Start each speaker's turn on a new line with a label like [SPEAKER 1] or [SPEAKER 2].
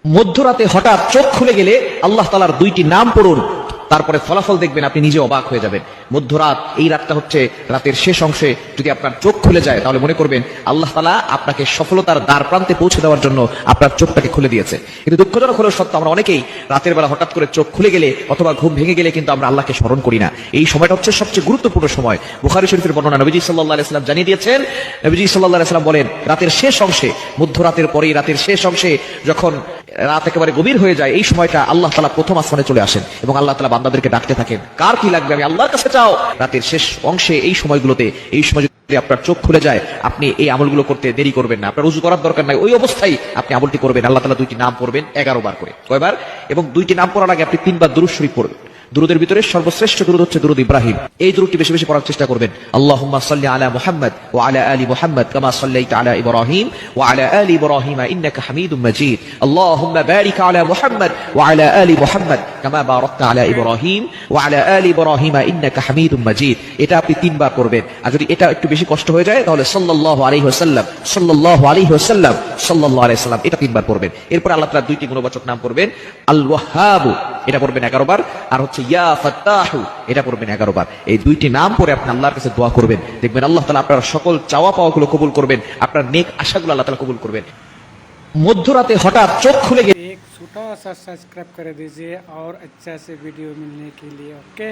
[SPEAKER 1] মধ্যরাতে হঠাৎ চোখ খুলে গেলে আল্লাহ তাআলার দুইটি নাম পড়ুন, তারপরে ফলাফল দেখবেন আপনি নিজে অবাক হয়ে যাবেন। মধ্যরাত, এই রাতটা হচ্ছে রাতের শেষ অংশে যদি আপনার চোখ খুলে যায় তাহলে মনে করবেন আল্লাহ তাআলা আপনাকে সফলতার দ্বার প্রান্তে পৌঁছে দেওয়ার জন্য আপনার চোখটাকে খুলে দিয়েছে। কিন্তু দুঃখজনক হলেও সত্য, আমরা অনেকেই রাতের বেলা হঠাৎ করে চোখ খুলে গেলে অথবা ঘুম ভেঙে গেলে কিন্তু আমরা আল্লাহকে স্মরণ করি না। এই সময়টা হচ্ছে সবচেয়ে গুরুত্বপূর্ণ সময়। বুখারী শরীফের বর্ণনা, নবীজি সাল্লাল্লাহু আলাইহি ওয়াসাল্লাম জানিয়ে দিয়েছেন, নবীজি সাল্লাল্লাহু আলাইহি ওয়াসাল্লাম বলেন, রাতের শেষ অংশে, মধ্যরাতের পরেই রাতের শেষ অংশে যখন রাত একেবারে গভীর হয়ে যায়, এই সময়টা আল্লাহ তাআলা প্রথম আসমানে চলে আসেন এবং আল্লাহ তাআলা বান্দাদেরকে ডাকতে থাকেন, কার কি লাগবে আমি আল্লাহর কাছে চাও। রাতের শেষ অংশে এই সময়গুলোতে, এই সময় যদি আপনার চোখ খুলে যায়, আপনি এই আমলগুলো করতে দেরি করবেন না। আপনার ওযু করার দরকার নাই, ওই অবস্থায় আপনি আমলটি করবেন। আল্লাহ তাআলা দুইটি নাম পড়বেন 11 বার করে। কয়বার? এবং দুইটি নাম পড়ার আগে আপনি 3 বার দুরূদ শরীফ পড়বেন। দুরুদের ভিতরে সর্বশ্রেষ্ঠ দুরুদ হচ্ছে দুরুদ ইব্রাহিম। এই দুরুদটি বেশি বেশি পড়ার চেষ্টা করবেন। আল্লাহুম্মা সাল্লি আলা মুহাম্মাদ ওয়া আলা আলি মুহাম্মাদ কামা সাল্লাইতা আলা ইব্রাহিম ওয়া আলা আলি ইব্রাহিম ইন্নাকা হামিদুম মাজিদ। আল্লাহুম্মা বারিক আলা মুহাম্মাদ ওয়া আলা আলি মুহাম্মাদ কামা বারাকতা আলা ইব্রাহিম ওয়া আলা আলি ইব্রাহিম ইন্নাকা হামিদুম মাজিদ। এটা আপনি 3 বার করবেন। আর যদি এটা একটু বেশি কষ্ট হয়ে যায় তাহলে সাল্লাল্লাহু আলাইহি ওয়াসাল্লাম, সাল্লাল্লাহু আলাইহি ওয়াসাল্লাম, সাল্লাল্লাহু আলাইহি ওয়াসাল্লাম, এটা 3 বার পড়বেন। এরপর আল্লাহ তাআলার দুইটি গুণবাচক নাম পড়বেন। আল ওয়াহ্হাব, এটা পড়বেন 11 বার। আর হচ্ছে ইয়া ফাত্তাহু, এটা পড়বেন 11 বার। এই দুইটি নাম পড়ে আপনি আল্লাহর কাছে দোয়া করবেন, দেখবেন আল্লাহ তাআলা আপনার সকল চাওয়া পাওয়াগুলো কবুল করবেন, আপনার নেক আশাগুলো আল্লাহ তাআলা কবুল করবেন। মধ্যরাতে হঠাৎ চোখ খুলে গেলে
[SPEAKER 2] एक छोटा सा सब्सक्राइब कर दीजिए और अच्छा से वीडियो मिलने के लिए। ओके।